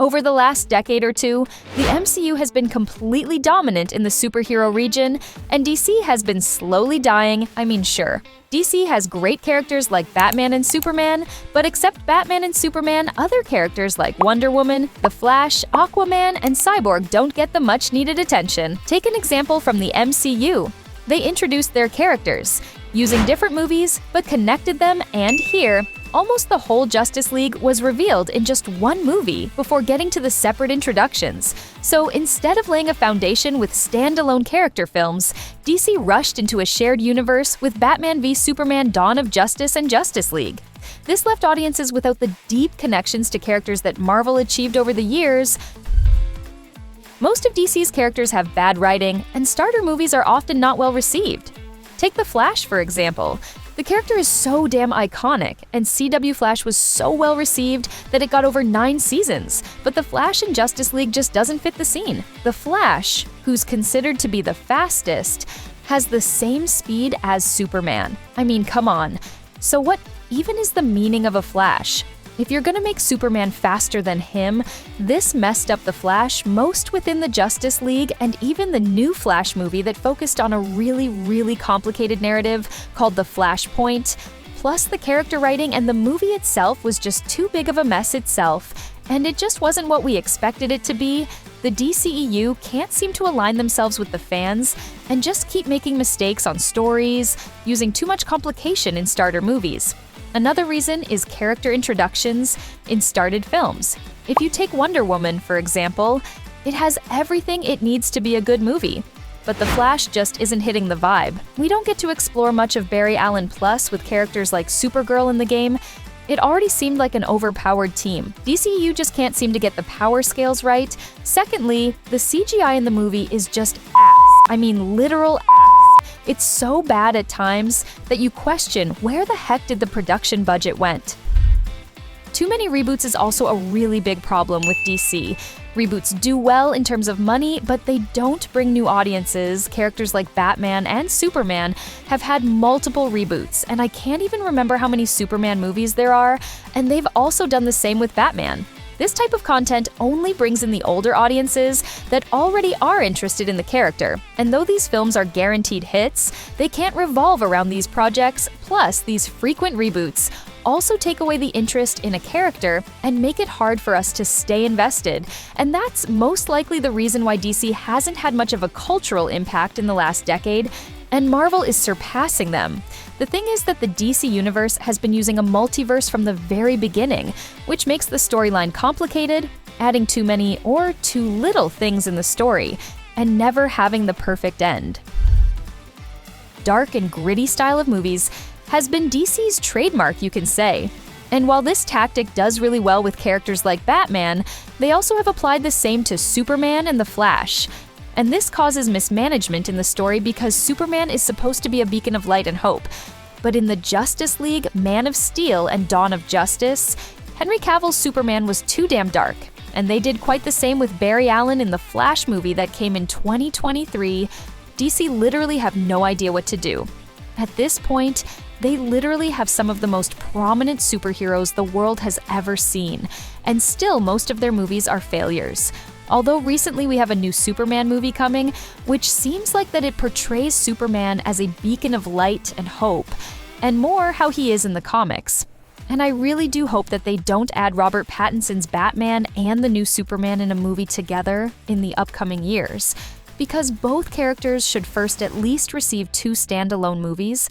Over the last decade or two, the MCU has been completely dominant in the superhero region, and DC has been slowly dying. Sure, DC has great characters like Batman and Superman, but except Batman and Superman, other characters like Wonder Woman, The Flash, Aquaman, and Cyborg don't get the much-needed attention. Take an example from the MCU. They introduced their characters, using different movies, but connected them, and here, almost the whole Justice League was revealed in just one movie before getting to the separate introductions. So instead of laying a foundation with standalone character films, DC rushed into a shared universe with Batman v Superman: Dawn of Justice and Justice League. This left audiences without the deep connections to characters that Marvel achieved over the years. Most of DC's characters have bad writing, and starter movies are often not well received. Take The Flash, for example. The character is so damn iconic, and CW Flash was so well received that it got over 9 seasons, but The Flash in Justice League just doesn't fit the scene. The Flash, who's considered to be the fastest, has the same speed as Superman. Come on. So what even is the meaning of a Flash? If you're gonna make Superman faster than him, this messed up the Flash most within the Justice League and even the new Flash movie that focused on a really complicated narrative called The Flashpoint. Plus, the character writing and the movie itself was just too big of a mess itself, and it just wasn't what we expected it to be. The DCEU can't seem to align themselves with the fans and just keep making mistakes on stories, using too much complication in starter movies. Another reason is character introductions in started films. If you take Wonder Woman, for example, it has everything it needs to be a good movie. But The Flash just isn't hitting the vibe. We don't get to explore much of Barry Allen Plus with characters like Supergirl in the game. It already seemed like an overpowered team. DCEU just can't seem to get the power scales right. Secondly, the CGI in the movie is just ass. Literal ass. It's so bad at times that you question where the heck did the production budget went. Too many reboots is also a really big problem with DC. Reboots do well in terms of money, but they don't bring new audiences. Characters like Batman and Superman have had multiple reboots, and I can't even remember how many Superman movies there are, and they've also done the same with Batman. This type of content only brings in the older audiences that already are interested in the character, and though these films are guaranteed hits, they can't revolve around these projects. Plus, these frequent reboots also take away the interest in a character and make it hard for us to stay invested, and that's most likely the reason why DC hasn't had much of a cultural impact in the last decade, and Marvel is surpassing them. The thing is that the DC universe has been using a multiverse from the very beginning, which makes the storyline complicated, adding too many or too little things in the story, and never having the perfect end. Dark and gritty style of movies has been DC's trademark, you can say. And while this tactic does really well with characters like Batman, they also have applied the same to Superman and The Flash. And this causes mismanagement in the story because Superman is supposed to be a beacon of light and hope. But in the Justice League, Man of Steel, and Dawn of Justice, Henry Cavill's Superman was too damn dark. And they did quite the same with Barry Allen in the Flash movie that came in 2023. DC literally have no idea what to do. At this point, they literally have some of the most prominent superheroes the world has ever seen, and still most of their movies are failures. Although recently we have a new Superman movie coming, which seems like that it portrays Superman as a beacon of light and hope, and more how he is in the comics. And I really do hope that they don't add Robert Pattinson's Batman and the new Superman in a movie together in the upcoming years, because both characters should first at least receive 2 standalone movies